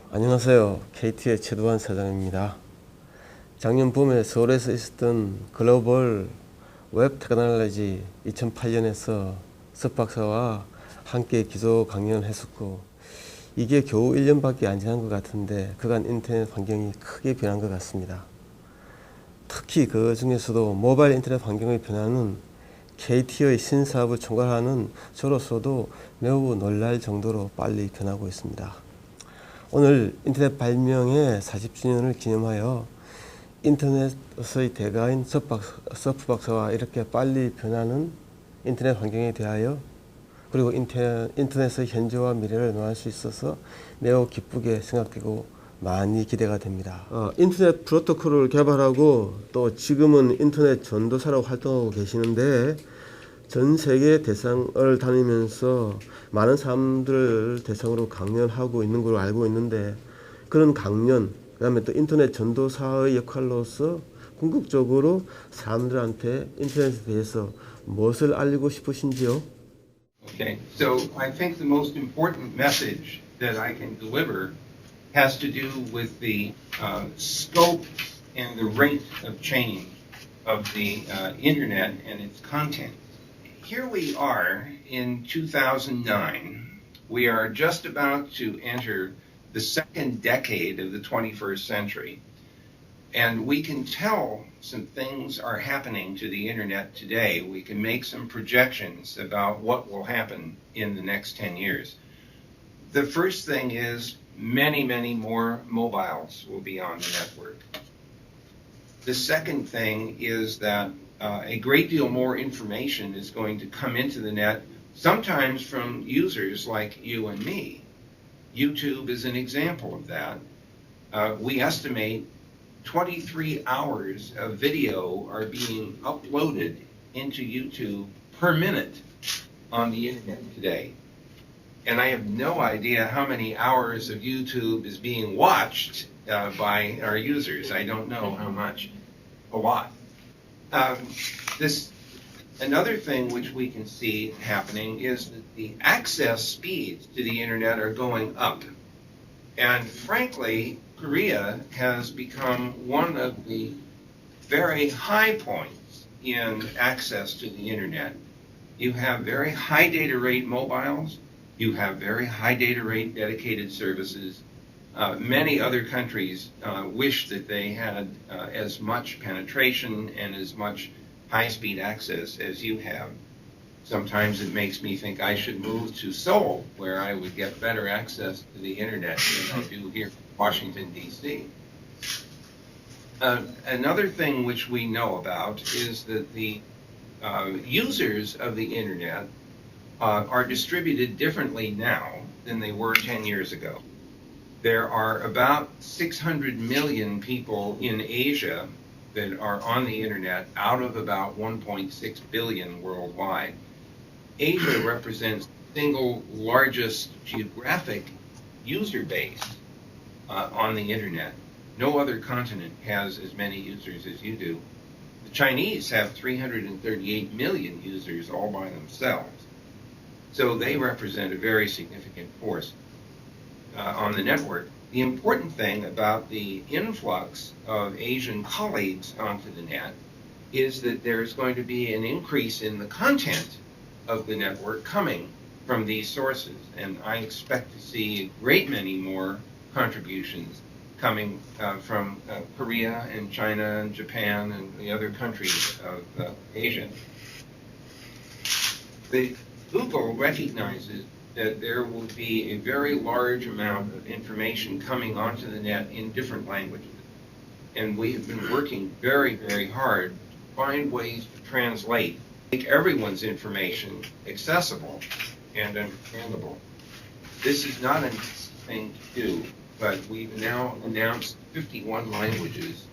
안녕하세요. KT의 최두환 사장입니다. 작년 봄에 서울에서 있었던 글로벌 웹 테크놀로지 2008년에서 석박사와 함께 기조 강연했었고, 이게 겨우 1년밖에 안 지난 것 같은데 그간 인터넷 환경이 크게 변한 것 같습니다. 특히 그 중에서도 모바일 인터넷 환경의 변화는 KT의 신사업을 총괄하는 저로서도 매우 놀랄 정도로 빨리 변하고 있습니다. 오늘 인터넷 발명의 40주년을 기념하여 인터넷의 대가인 서프 박사와 이렇게 빨리 변하는 인터넷 환경에 대하여, 그리고 인터넷의 현재와 미래를 논할 수 있어서 매우 기쁘게 생각되고 많이 기대가 됩니다. 인터넷 프로토콜을 개발하고 또 지금은 인터넷 전도사로 활동하고 계시는데, 전 세계 대상을 다니면서 많은 사람들을 대상으로 강연하고 있는 걸로 알고 있는데, 그런 강연, 그 다음에 또 인터넷 전도사의 역할로서 궁극적으로 사람들한테 인터넷에 대해서 무엇을 알리고 싶으신지요? Okay, so I think the most important message that I can deliver has to do with the scope and the rate of change of the internet and its content. Here we are in 2009. We are just about to enter the second decade of the 21st century. And we can tell some things are happening to the internet today. We can make some projections about what will happen in the next 10 years. The first thing is many, many more mobiles will be on the network. The second thing is that a great deal more information is going to come into the net, sometimes from users like you and me. YouTube is an example of that. We estimate 23 hours of video are being uploaded into YouTube per minute on the internet today. And I have no idea how many hours of YouTube is being watched by our users. I don't know how much. A lot. Another thing which we can see happening is that the access speeds to the internet are going up. And frankly, Korea has become one of the very high points in access to the internet. You have very high data rate mobiles. You have very high data rate dedicated services. Many other countries wish that they had as much penetration and as much high-speed access as you have. Sometimes it makes me think I should move to Seoul, where I would get better access to the internet than I do here in Washington, D.C. Another thing which we know about is that the users of the internet are distributed differently now than they were 10 years ago. There are about 600 million people in Asia that are on the internet out of about 1.6 billion worldwide. Asia represents the single largest geographic user base on the internet. No other continent has as many users as you do. The Chinese have 338 million users all by themselves. So they represent a very significant force on the network. The important thing about the influx of Asian colleagues onto the net is that there's going to be an increase in the content of the network coming from these sources. And I expect to see a great many more contributions coming from Korea and China and Japan and the other countries of Asia. Google recognizes that there will be a very large amount of information coming onto the net in different languages. And we have been working very, very hard to find ways to translate, make everyone's information accessible and understandable. This is not an easy thing to do, but we've now announced 51 languages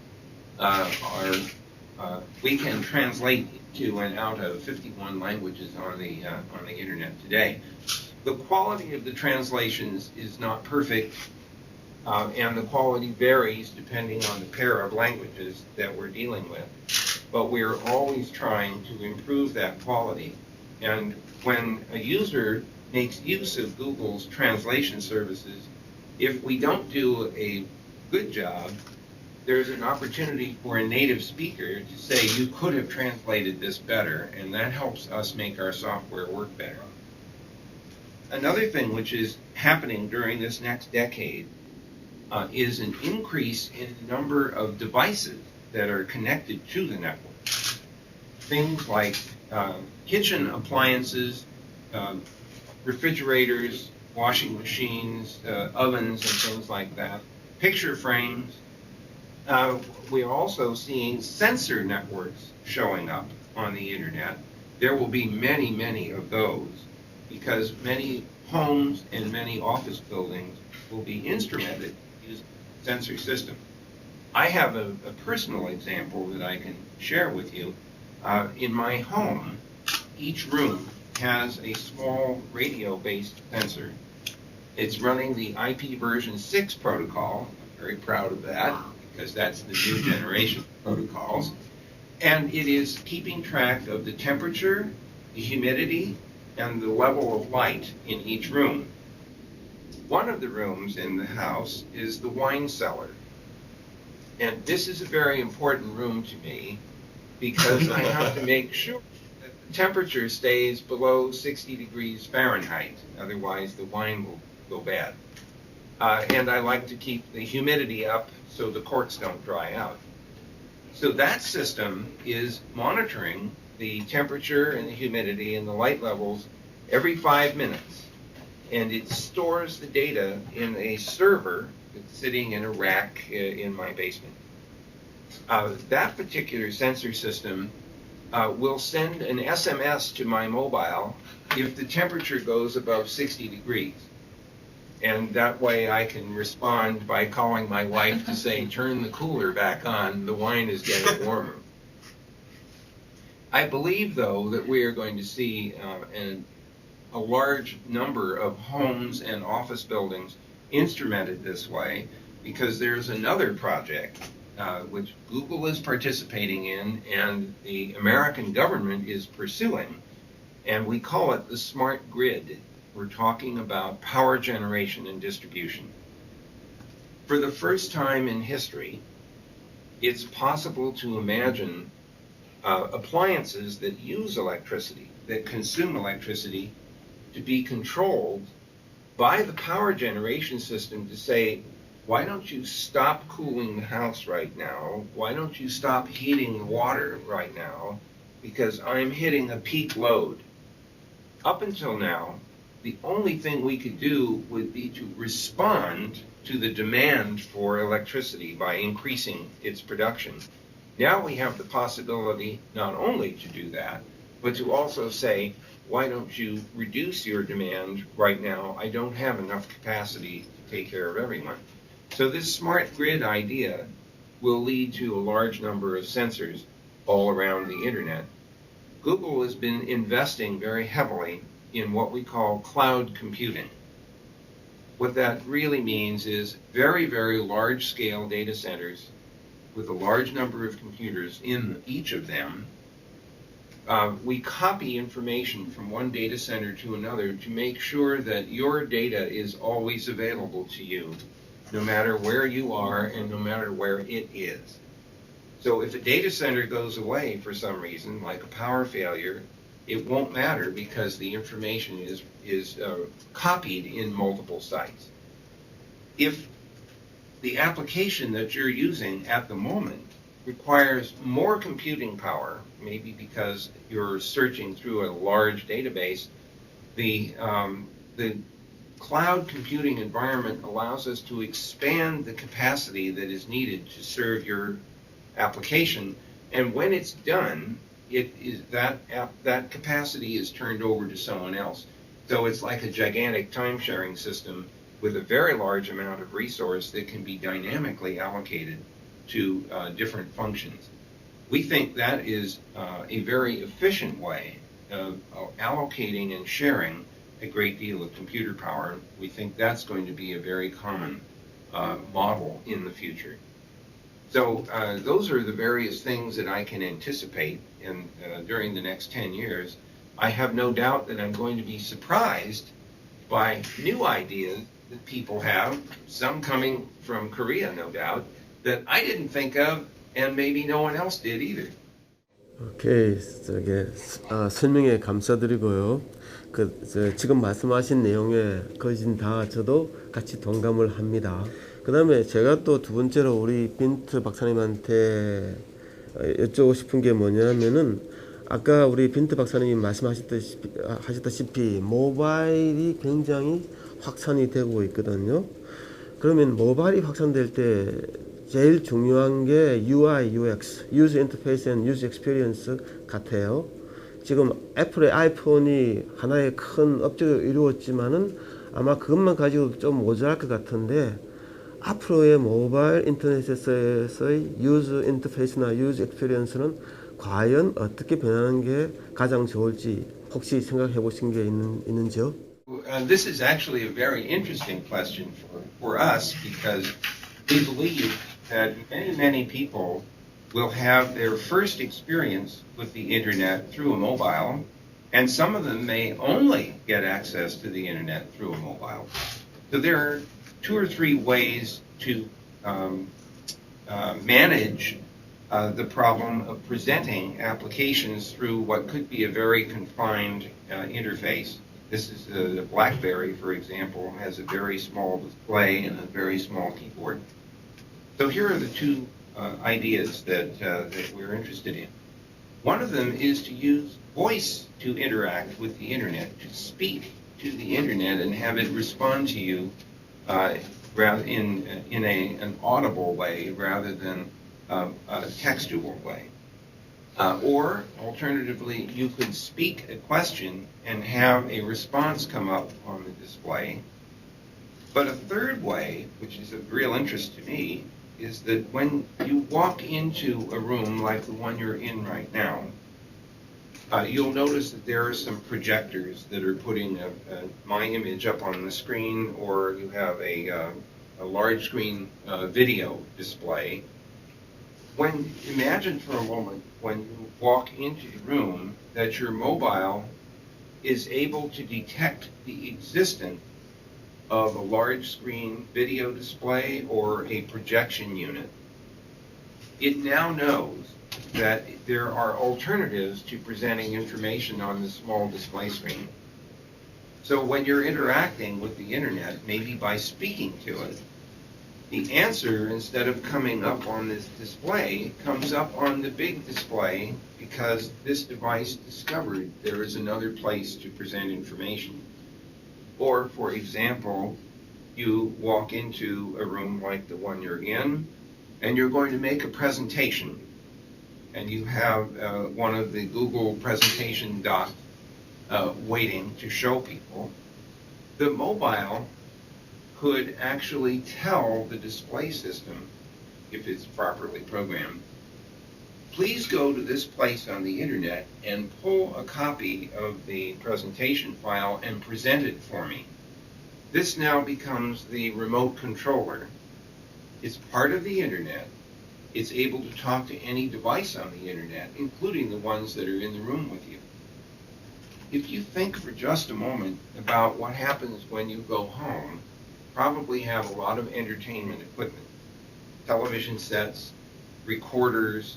we can translate to and out of 51 languages on the internet today. The quality of the translations is not perfect, and the quality varies depending on the pair of languages that we're dealing with. But we're always trying to improve that quality. And when a user makes use of Google's translation services, If we don't do a good job, there's an opportunity for a native speaker to say, you could have translated this better, and that helps us make our software work better. Another thing which is happening during this next decade is an increase in the number of devices that are connected to the network. Things like kitchen appliances, refrigerators, washing machines, ovens, and things like that, picture frames. We are also seeing sensor networks showing up on the internet. There will be many, many of those because many homes and many office buildings will be instrumented using sensor system. I have a personal example that I can share with you. In my home, each room has a small radio-based sensor. It's running the IP version 6 protocol. I'm very proud of that because that's the new generation of protocols. And it is keeping track of the temperature, the humidity, and the level of light in each room. One of the rooms in the house is the wine cellar. And this is a very important room to me because I have to make sure that the temperature stays below 60 degrees Fahrenheit. Otherwise, the wine will go bad. And I like to keep the humidity up so the corks don't dry out. So that system is monitoring the temperature and the humidity and the light levels every 5 minutes. And it stores the data in a server that's sitting in a rack in my basement. That particular sensor system will send an SMS to my mobile if the temperature goes above 60 degrees. And that way I can respond by calling my wife to say, turn the cooler back on, the wine is getting warmer. I believe, though, that we are going to see a large number of homes and office buildings instrumented this way because there's another project which Google is participating in and the American government is pursuing, and we call it the Smart Grid. We're talking about power generation and distribution. For the first time in history, it's possible to imagine appliances that use electricity, that consume electricity, to be controlled by the power generation system to say, why don't you stop cooling the house right now? Why don't you stop heating the water right now? Because I'm hitting a peak load. Up until now, the only thing we could do would be to respond to the demand for electricity by increasing its production. Now we have the possibility not only to do that, but to also say, why don't you reduce your demand right now? I don't have enough capacity to take care of everyone. So this smart grid idea will lead to a large number of sensors all around the internet. Google has been investing very heavily in what we call cloud computing. What that really means is very, very large-scale data centers with a large number of computers in each of them. We copy information from one data center to another to make sure that your data is always available to you, no matter where you are and no matter where it is. So if a data center goes away for some reason, like a power failure, it won't matter because the information is copied in multiple sites. If the application that you're using at the moment requires more computing power, maybe because you're searching through a large database, the cloud computing environment allows us to expand the capacity that is needed to serve your application, and when it's done, it is that capacity is turned over to someone else. So it's like a gigantic time-sharing system with a very large amount of resource that can be dynamically allocated to different functions. We think that is a very efficient way of allocating and sharing a great deal of computer power. We think that's going to be a very common model in the future. So those are the various things that I can anticipate during the next 10 years. I have no doubt that I'm going to be surprised by new ideas that people have, some coming from Korea, no doubt, that I didn't think of, and maybe no one else did either. 오케이, 설명에 감사드리고요. 지금 말씀하신 내용에 거진 다 저도 같이 동감을 합니다. 그 다음에 제가 또 두 번째로 우리 빈트 박사님한테 여쭤보고 싶은 게 뭐냐면은 아까 우리 빈트 박사님이 말씀하셨다시피 모바일이 굉장히 확산이 되고 있거든요. 그러면 모바일이 확산될 때 제일 중요한 게 UI, UX, User Interface and User Experience 같아요. 지금 애플의 아이폰이 하나의 큰 업적을 이루었지만은 아마 그것만 가지고도 좀 모자랄 것 같은데 앞으로의 모바일 인터넷에서의 User Interface나 User Experience는 과연 어떻게 변하는 게 가장 좋을지 혹시 생각해 보신 게 있는지요? This is actually a very interesting question for us because we believe that many people will have their first experience with the internet through a mobile, and some of them may only get access to the internet through a mobile. So there are 2 or 3 ways to manage the problem of presenting applications through what could be a very confined interface. This is the BlackBerry, for example, has a very small display and a very small keyboard. So here are the 2 ideas that we're interested in. One of them is to use voice to interact with the internet, to speak to the internet and have it respond to you rather in an audible way rather than a textual way. Or alternatively, you could speak a question and have a response come up on the display. But a third way, which is of real interest to me, is that when you walk into a room like the one you're in right now, you'll notice that there are some projectors that are putting my image up on the screen, or you have a large screen video display. Imagine for a moment when you walk into the room that your mobile is able to detect the existence of a large screen video display or a projection unit. It now knows that there are alternatives to presenting information on the small display screen. So when you're interacting with the internet, maybe by speaking to it, the answer, instead of coming up on this display, comes up on the big display because this device discovered there is another place to present information. Or, for example, you walk into a room like the one you're in, and you're going to make a presentation, and you have one of the Google presentation docs waiting to show people. The mobile could actually tell the display system, if it's properly programmed, please go to this place on the internet and pull a copy of the presentation file and present it for me. This now becomes the remote controller. It's part of the internet. It's able to talk to any device on the internet, including the ones that are in the room with you. If you think for just a moment about what happens when you go home, probably have a lot of entertainment equipment, television sets, recorders,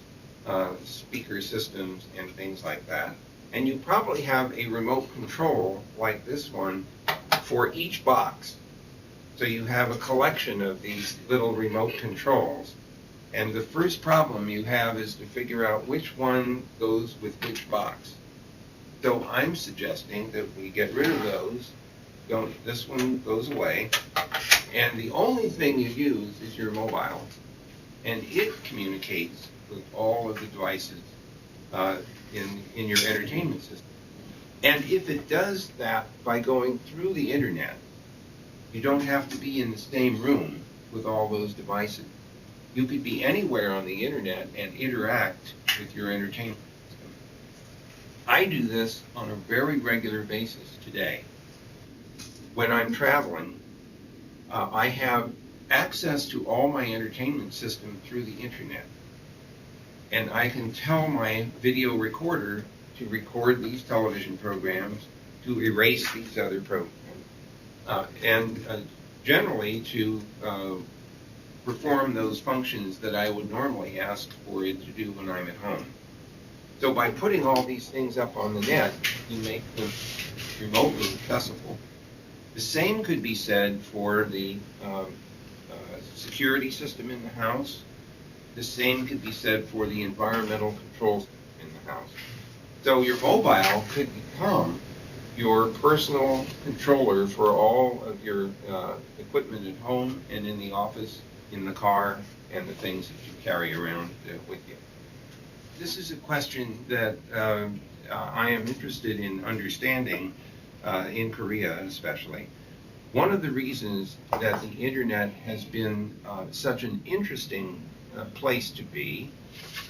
speaker systems, and things like that. And you probably have a remote control like this one for each box. So you have a collection of these little remote controls. And the first problem you have is to figure out which one goes with which box. So I'm suggesting that we get rid of those. This one goes away. And the only thing you use is your mobile. And it communicates with all of the devices in your entertainment system. And if it does that by going through the internet, you don't have to be in the same room with all those devices. You could be anywhere on the internet and interact with your entertainment system. I do this on a very regular basis today. When I'm traveling, I have access to all my entertainment system through the internet. And I can tell my video recorder to record these television programs, to erase these other programs, and generally to perform those functions that I would normally ask for it to do when I'm at home. So by putting all these things up on the net, you make them remotely accessible. The same could be said for the security system in the house. The same could be said for the environmental controls in the house. So your mobile could become your personal controller for all of your equipment at home and in the office, in the car, and the things that you carry around with you. This is a question that I am interested in understanding in Korea especially. One of the reasons that the internet has been such an interesting place to be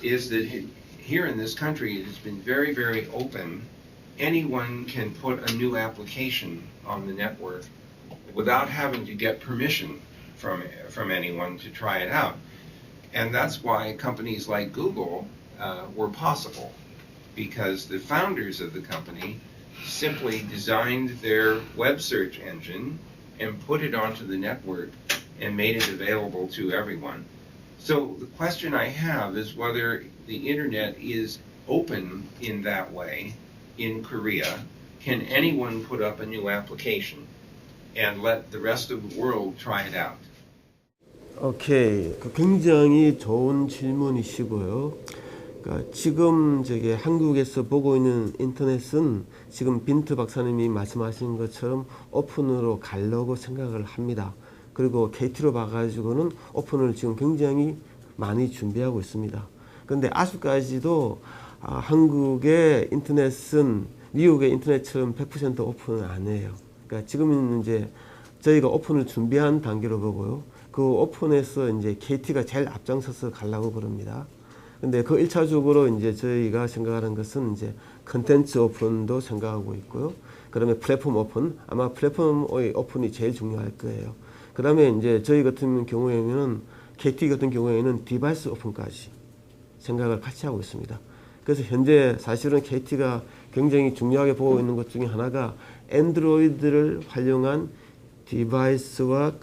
is that here in this country it has been very, very open. Anyone can put a new application on the network without having to get permission from anyone to try it out. And that's why companies like Google were possible, because the founders of the company simply designed their web search engine and put it onto the network and made it available to everyone. So the question I have is whether the internet is open in that way in Korea. Can anyone put up a new application and let the rest of the world try it out? 오케이. 굉장히 좋은 질문이시고요. 그러니까 지금 저기 한국에서 보고 있는 인터넷은 지금 빈트 박사님이 말씀하신 것처럼 오픈으로 가려고 생각을 합니다. 그리고 KT로 봐가지고는 오픈을 지금 굉장히 많이 준비하고 있습니다. 그런데 아직까지도 한국의 인터넷은 미국의 인터넷처럼 100% 오픈은 안 해요. 그러니까 지금은 이제 저희가 오픈을 준비한 단계로 보고요. 그 오픈에서 이제 KT가 제일 앞장서서 가려고 그럽니다. 근데 그 1차적으로 이제 저희가 생각하는 것은 이제 컨텐츠 오픈도 생각하고 있고요. 그다음에 플랫폼 오픈, 아마 플랫폼의 오픈이 제일 중요할 거예요. 그다음에 이제 저희 같은 경우에는 KT 같은 경우에는 디바이스 오픈까지 생각을 같이 하고 있습니다. 그래서 현재 사실은 KT가 굉장히 중요하게 보고 있는 것 중에 하나가 안드로이드를 활용한 디바이스와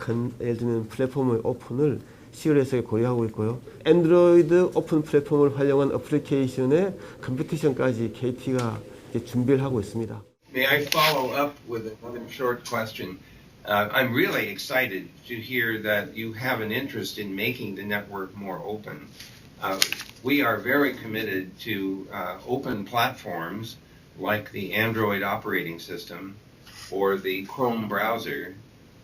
예를 들면 플랫폼의 오픈을 10월에서 고려하고 있고요. 안드로이드 오픈 플랫폼을 활용한 어플리케이션의 컴피티션까지 KT가 준비를 하고 있습니다. May I follow up with another short question? I'm really excited to hear that you have an interest in making the network more open. We are very committed to open platforms like the Android operating system or the Chrome browser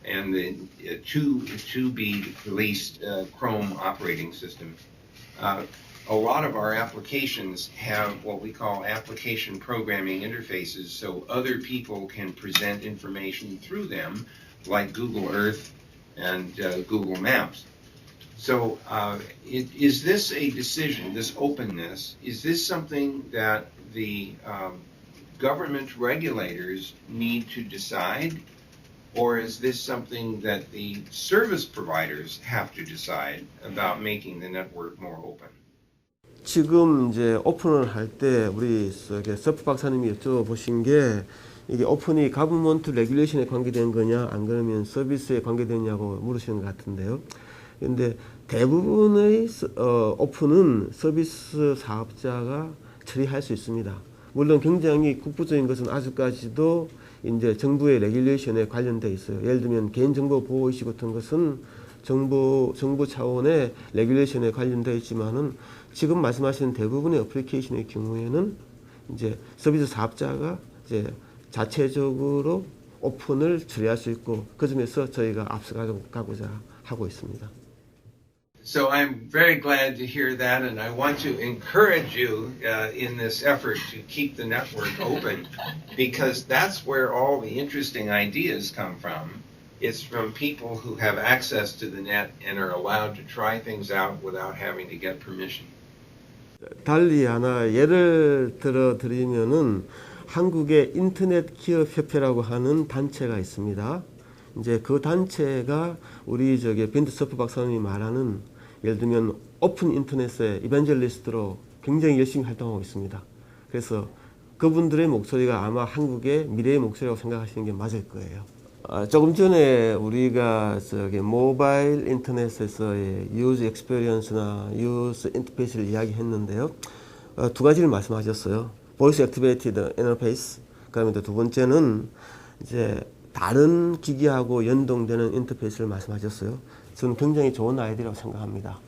and the to-be released Chrome operating system. A lot of our applications have what we call application programming interfaces, so other people can present information through them, like Google Earth and Google Maps. So is this a decision, this openness, is this something that the government regulators need to decide? Or is this something that the service providers have to decide about making the network more open? 지금 이제 오픈을 할 때 우리 서프 박사님이 여쭤보신 게 이게 오픈이 가버먼트 레귤레이션에 관계된 거냐 안 그러면 서비스에 관계되냐고 물으시는 것 같은데요. 그런데 대부분의 오픈은 서비스 사업자가 처리할 수 있습니다. 물론 굉장히 국부적인 것은 아직까지도 이제 정부의 레귤레이션에 관련돼 있어요. 예를 들면 개인정보 보호 이슈 같은 것은 정부 차원의 레귤레이션에 관련돼 있지만은 지금 말씀하신 대부분의 어플리케이션의 경우에는 이제 서비스 사업자가 이제 자체적으로 오픈을 처리할 수 있고 그 점에서 저희가 앞서가고자 하고 있습니다. So I'm very glad to hear that, and I want to encourage you in this effort to keep the network open, because that's where all the interesting ideas come from. It's from people who have access to the net and are allowed to try things out without having to get permission. 달리 하나 예를 들어 드리면은 한국의 인터넷 기업 협회라고 하는 단체가 있습니다. 이제 그 단체가 우리 빈트 서프 박사님이 말하는 예를 들면 오픈 인터넷의 이벤젤리스트로 굉장히 열심히 활동하고 있습니다. 그래서 그분들의 목소리가 아마 한국의 미래의 목소리라고 생각하시는 게 맞을 거예요. 조금 전에 우리가 저기 모바일 인터넷에서의 유즈 익스피리언스나 유즈 인터페이스를 이야기했는데요. 두 가지를 말씀하셨어요. 보이스 액티베이티드 인터페이스. 그다음에 두 번째는 이제 다른 기기하고 연동되는 인터페이스를 말씀하셨어요. 저는 굉장히 좋은 아이디어라고 생각합니다.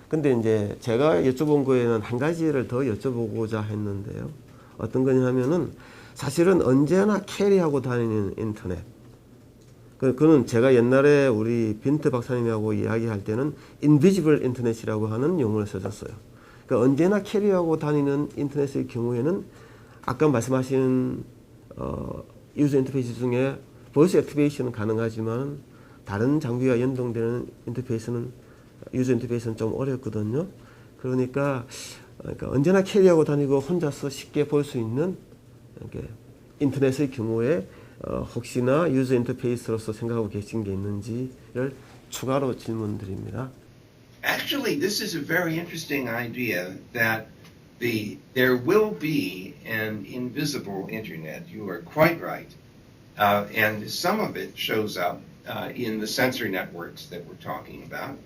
근데 이제 제가 여쭤본 거에는 한 가지를 더 여쭤보고자 했는데요. 어떤 거냐면은 사실은 언제나 캐리하고 다니는 인터넷. 그거는 제가 옛날에 우리 빈트 박사님하고 이야기할 때는 인비지블 인터넷이라고 하는 용어를 써줬어요. 그러니까 언제나 캐리하고 다니는 인터넷의 경우에는 아까 말씀하신 유저 인터페이스 중에 보이스 액티베이션은 가능하지만 다른 장비와 연동되는 인터페이스는 유저 인터페이스는 좀 어렵거든요. 그러니까 언제나 캐리하고 다니고 혼자서 쉽게 볼 수 있는 이렇게 인터넷의 경우에 혹시나 유저 인터페이스로서 생각하고 계신 게 있는지를 추가로 질문드립니다. Actually, this is a very interesting idea that there will be an invisible internet. You are quite right. And some of it shows up in the sensor networks that we're talking about.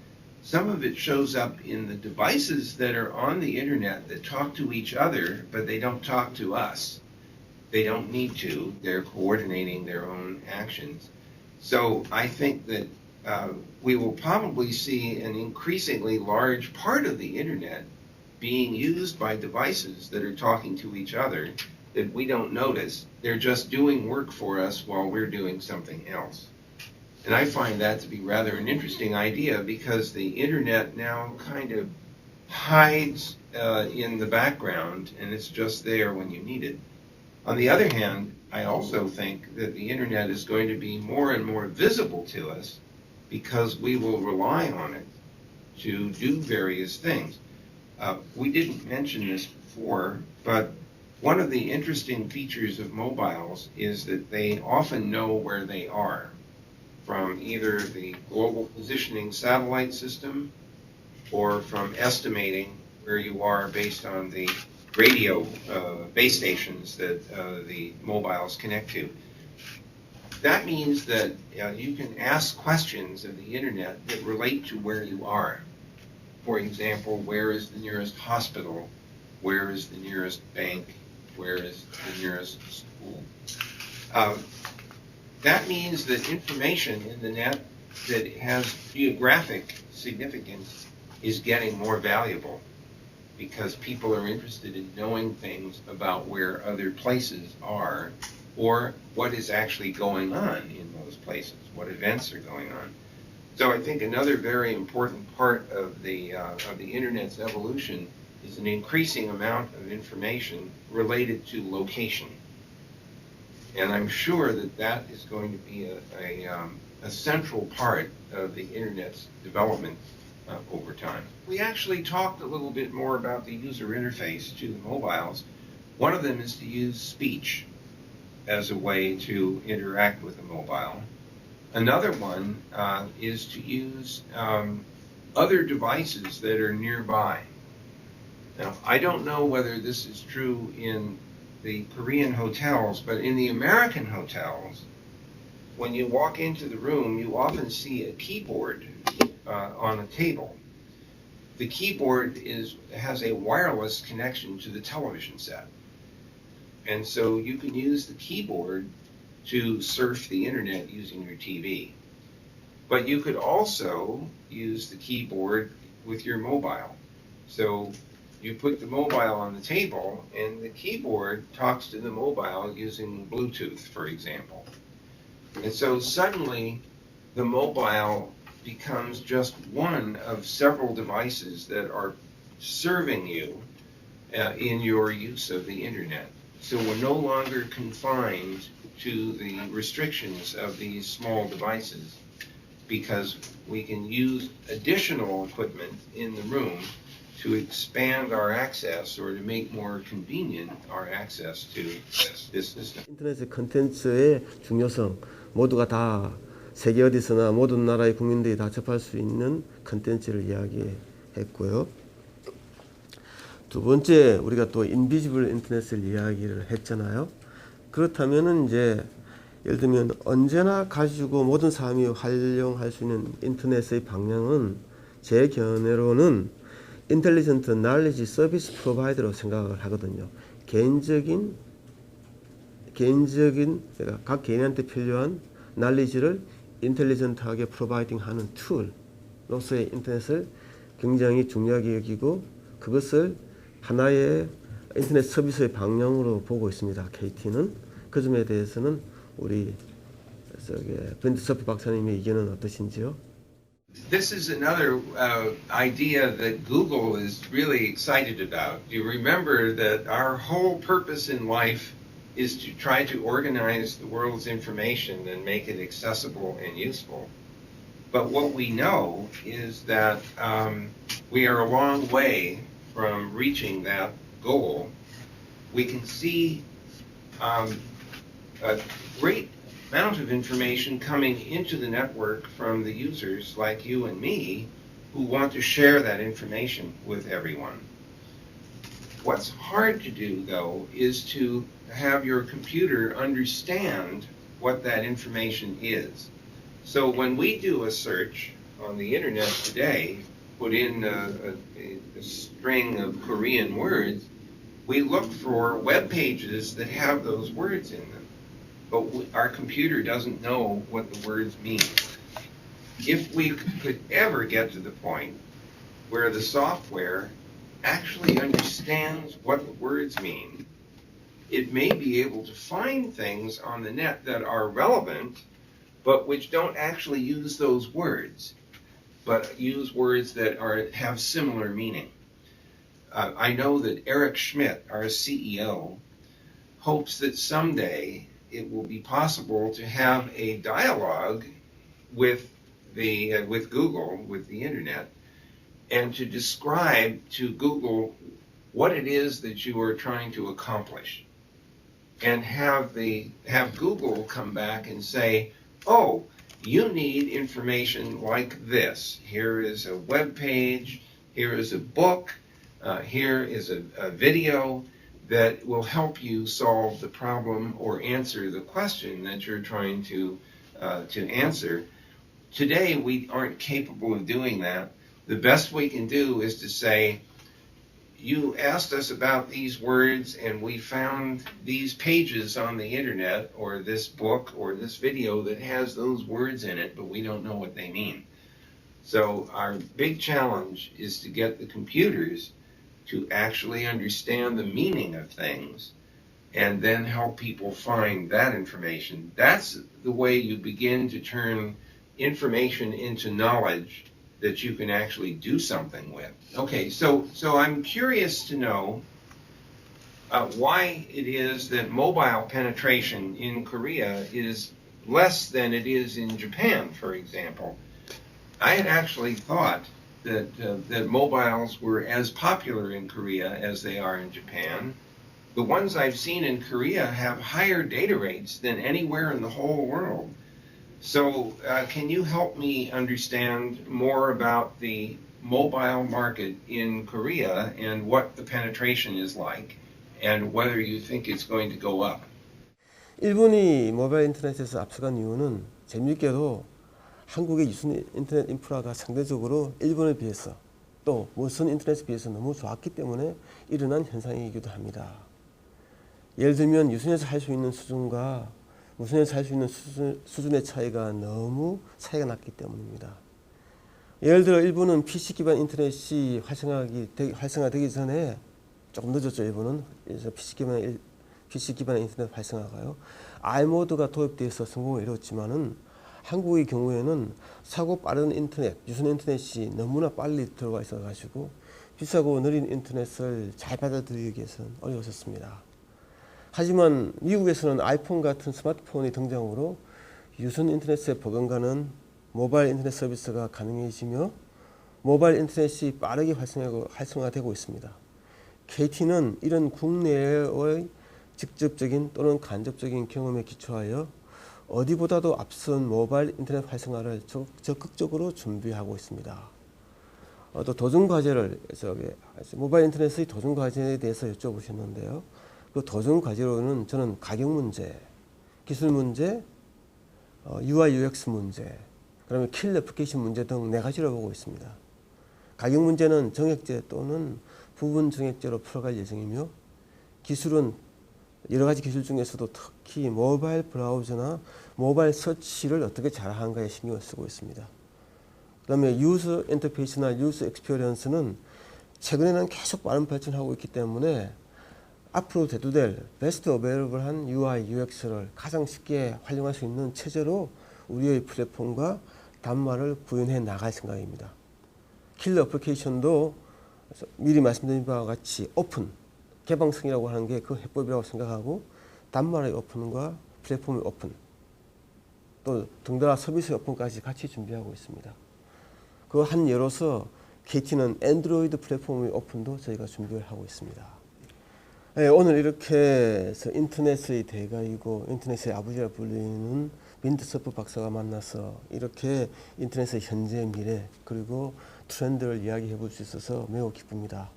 Some of it shows up in the devices that are on the internet that talk to each other, but they don't talk to us. They don't need to. They're coordinating their own actions. So I think that we will probably see an increasingly large part of the internet being used by devices that are talking to each other that we don't notice. They're just doing work for us while we're doing something else. And I find that to be rather an interesting idea because the internet now kind of hides in the background and it's just there when you need it. On the other hand, I also think that the internet is going to be more and more visible to us because we will rely on it to do various things. We didn't mention this before, but one of the interesting features of mobiles is that they often know where they are from either the global positioning satellite system or from estimating where you are based on the radio base stations that the mobiles connect to. That means that you can ask questions of the internet that relate to where you are. For example, where is the nearest hospital? Where is the nearest bank? Where is the nearest school? That means that information in the net that has geographic significance is getting more valuable because people are interested in knowing things about where other places are or what is actually going on in those places, what events are going on. So I think another very important part of the internet's evolution is an increasing amount of information related to location. And I'm sure that that is going to be a central part of the internet's development over time. We actually talked a little bit more about the user interface to the mobiles. One of them is to use speech as a way to interact with a mobile. Another one is to use other devices that are nearby. Now, I don't know whether this is true in the Korean hotels, but in the American hotels, when you walk into the room, you often see a keyboard on a table. The keyboard has a wireless connection to the television set. And so you can use the keyboard to surf the internet using your TV. But you could also use the keyboard with your mobile. So you put the mobile on the table and the keyboard talks to the mobile using Bluetooth, for example. And so suddenly the mobile becomes just one of several devices that are serving you in your use of the internet. So we're no longer confined to the restrictions of these small devices because we can use additional equipment in the room to expand our access or to make more convenient our access to this system. 인터넷 컨텐츠의 중요성, 모두가 다 세계 어디서나 모든 나라의 국민들이 다 접할 수 있는 컨텐츠를 이야기했고요. 두 번째, 우리가 또 인비지블 인터넷을 이야기를 했잖아요. 그렇다면은 이제 예를 들면 언제나 가지고 모든 사람이 활용할 수 있는 인터넷의 방향은 제 견해로는 인텔리전트 날리지 서비스 프로바이더로 생각을 하거든요. 개인적인 그러니까 각 개인한테 필요한 날리지를 인텔리전트하게 프로바이딩하는 툴로서의 인터넷을 굉장히 중요하게 여기고 그것을 하나의 인터넷 서비스의 방향으로 보고 있습니다. KT는 그 점에 대해서는 우리 브랜드 서피 박사님의 의견은 어떠신지요? This is another idea that Google is really excited about. You remember that our whole purpose in life is to try to organize the world's information and make it accessible and useful. But what we know is that we are a long way from reaching that goal. We can see a great amount of information coming into the network from the users like you and me who want to share that information with everyone. What's hard to do, though, is to have your computer understand what that information is. So when we do a search on the internet today, put in a string of Korean words, we look for web pages that have those words in them. But our computer doesn't know what the words mean. If we could ever get to the point where the software actually understands what the words mean, it may be able to find things on the net that are relevant, but which don't actually use those words, but use words that have similar meaning. I know that Eric Schmidt, our CEO, hopes that someday it will be possible to have a dialogue with Google, with the internet, and to describe to Google what it is that you are trying to accomplish, and have Google come back and say, oh, you need information like this. Here is a web page, here is a book, here is a video that will help you solve the problem or answer the question that you're trying to answer. Today, we aren't capable of doing that. The best we can do is to say, you asked us about these words and we found these pages on the internet or this book or this video that has those words in it, but we don't know what they mean. So our big challenge is to get the computers to actually understand the meaning of things and then help people find that information. That's the way you begin to turn information into knowledge that you can actually do something with. Okay, so I'm curious to know why it is that mobile penetration in Korea is less than it is in Japan, for example. I had actually thought that mobiles were as popular in Korea as they are in Japan. The ones I've seen in Korea have higher data rates than anywhere in the whole world. So can you help me understand more about the mobile market in Korea and what the penetration is like and whether you think it's going to go up? 일본이 모바일 인터넷에서 앞서간 이유는 재미있게도 한국의 유선 인터넷 인프라가 상대적으로 일본에 비해서 또 무선 인터넷에 비해서 너무 좋았기 때문에 일어난 현상이기도 합니다. 예를 들면 유선에서 할 수 있는 수준과 무선에서 할 수 있는 수준의 차이가 너무 차이가 났기 때문입니다. 예를 들어 일본은 PC 기반 인터넷이 활성화되기 전에 조금 늦었죠. 일본은 PC 기반 인터넷 활성화가요. i모드가 도입돼서 성공을 이뤘지만은 한국의 경우에는 사고 빠른 인터넷, 유선 인터넷이 너무나 빨리 들어와 있어가지고 비싸고 느린 인터넷을 잘 받아들이기 위해서는 어려웠습니다. 하지만 미국에서는 아이폰 같은 스마트폰의 등장으로 유선 인터넷에 버금가는 모바일 인터넷 서비스가 가능해지며 모바일 인터넷이 빠르게 활성화되고 있습니다. KT는 이런 국내의 직접적인 또는 간접적인 경험에 기초하여 어디보다도 앞선 모바일 인터넷 활성화를 적극적으로 준비하고 있습니다. 또 도전과제를 모바일 인터넷의 도전과제에 대해서 여쭤보셨는데요. 그 도전과제로는 저는 가격 문제, 기술 문제, UI UX 문제, 그다음에 킬 애플리케이션 문제 등 4가지로 보고 있습니다. 가격 문제는 정액제 또는 부분 정액제로 풀어갈 예정이며 기술은 여러 가지 기술 중에서도 특히 모바일 브라우저나 모바일 서치를 어떻게 잘하는가에 신경을 쓰고 있습니다. 그 다음에 유저 인터페이스나 유저 익스피리언스는 최근에는 계속 빠른 발전하고 있기 때문에 앞으로 대두될 베스트 어베이러블한 UI, UX를 가장 쉽게 활용할 수 있는 체제로 우리의 플랫폼과 단말을 구현해 나갈 생각입니다. 킬러 애플리케이션도 미리 말씀드린 바와 같이 오픈, 개방성이라고 하는 게 그 해법이라고 생각하고 단말의 오픈과 플랫폼의 오픈, 또 등달아 서비스의 오픈까지 같이 준비하고 있습니다. 그 한 예로서 KT는 안드로이드 플랫폼의 오픈도 저희가 준비를 하고 있습니다. 네, 오늘 이렇게 해서 인터넷의 대가이고 인터넷의 아버지라 불리는 빈트서프 박사가 만나서 이렇게 인터넷의 현재 미래 그리고 트렌드를 이야기해 볼 수 있어서 매우 기쁩니다.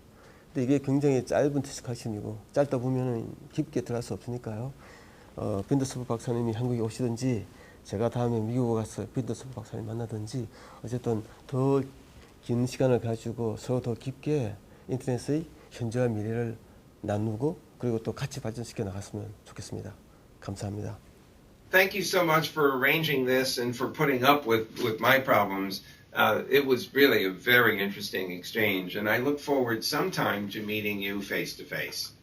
근데 이게 굉장히 짧은 디스커션이고 짧다 보면 깊게 들어갈 수 없으니까요. 빈트서프 박사님이 한국에 오시든지 제가 다음에 미국에 가서 빈트서프 박사님 만나든지 어쨌든 더 긴 시간을 가지고 서로 더 깊게 인터넷의 현재와 미래를 나누고 그리고 또 같이 발전시켜 나갔으면 좋겠습니다. 감사합니다. Thank you so much for arranging this and for putting up with my problems. It was really a very interesting exchange, and I look forward sometime to meeting you face to face.